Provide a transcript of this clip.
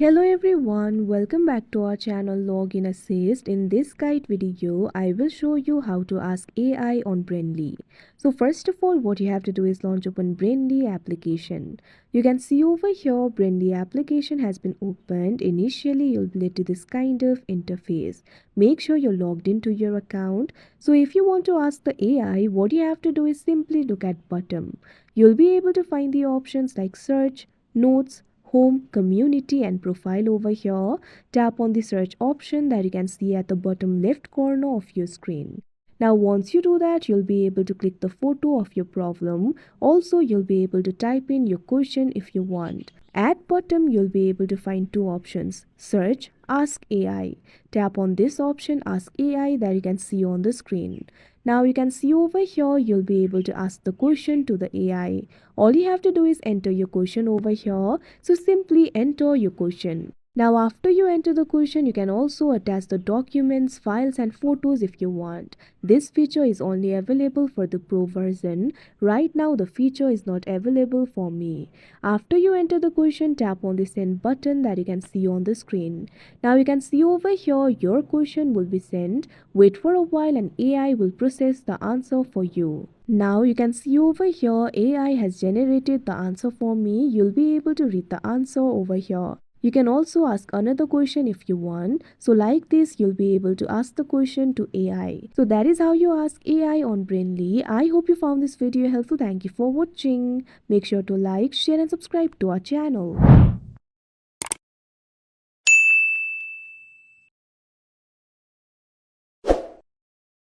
Hello everyone, welcome back to our channel Login Assist. In this guide video, I will show you how to ask AI on Brainly. So first of all, what you have to do is launch open Brainly application. You can see over here, Brainly application has been opened. Initially, you'll be led to this kind of interface. Make sure you're logged into your account. So if you want to ask the AI, what you have to do is simply look at bottom. You'll be able to find the options like search, notes, home, community and profile over here. Tap on the search option that you can see at the bottom left corner of your screen. Now once you do that, you'll be able to click the photo of your problem. Also, you'll be able to type in your question if you want. At bottom, you'll be able to find two options: search, ask AI. Tap on this option, ask AI, that you can see on the screen. Now you can see over here, you'll be able to ask the question to the AI. All you have to do is enter your question over here. So simply enter your question. Now after you enter the question, you can also attach the documents, files and photos if you want. This feature is only available for the Pro version. Right now the feature is not available for me. After you enter the question, tap on the send button that you can see on the screen. Now you can see over here, your question will be sent. Wait for a while and AI will process the answer for you. Now you can see over here, AI has generated the answer for me. You'll be able to read the answer over here. You can also ask another question if you want. So like this, you'll be able to ask the question to AI. So that is how you ask AI on Brainly. I hope you found this video helpful. Thank you for watching. Make sure to like, share and subscribe to our channel.